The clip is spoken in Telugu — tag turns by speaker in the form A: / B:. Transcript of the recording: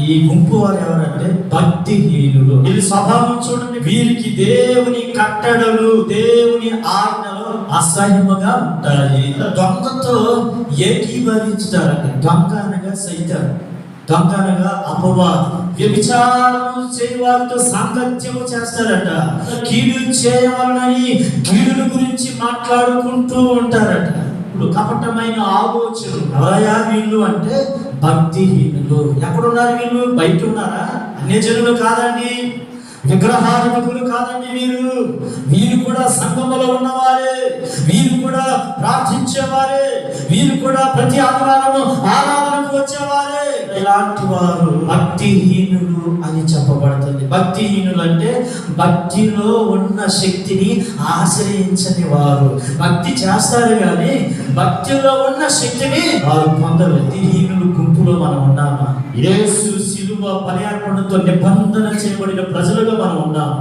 A: ఈ గుంపు వారు ఎవరంటే భక్తిహీనులు. వీరి స్వభావం చూడండి, వీరికి దేవుని కట్టడలు, దేవుని ఆజ్ఞలు అసహ్యముగా ఉంటాయి. దొంగతో ఏకీభవించుతారంట. దొంగ అనగా సైతాను, దొంగ అనగా అపవాది. వ్యభిచారము చేయవారితో సాంగత్యము చేస్తారట. కీడు చేయవాలని కీడుల గురించి మాట్లాడుకుంటూ ఉంటారట. ఇప్పుడు కపటమైన ఆలోచన. ఎవరయ్యా వీళ్ళు అంటే భక్తిహీనులు. ఎక్కడున్నారు వీళ్ళు? బయట ఉన్నారా? అన్యజనులు కాదండి, విగ్రహాధిపతులు కాదండి. వీరు కూడా సంఘములో ఉన్నవారే, వీరు కూడా ప్రార్థించేవారే, వీరు కూడా ప్రతి ఆదివారము ఆరాధనకు వచ్చేవారే. ఇలాంటి వారు భక్తిహీనులు అని చెప్పబడుతుంది. భక్తిహీనులు అంటే భక్తిలో ఉన్న శక్తిని ఆశ్రయించని వారు. భక్తి చేస్తారు కానీ భక్తిలో ఉన్న శక్తిని వారు పొందరు. భక్తిహీనులు గుంపులో మనం ఉన్నామా? యేసు శిలువ బలి అర్పణతో నిబంధన చేయబడిన ప్రజలుగా మనం ఉన్నాము.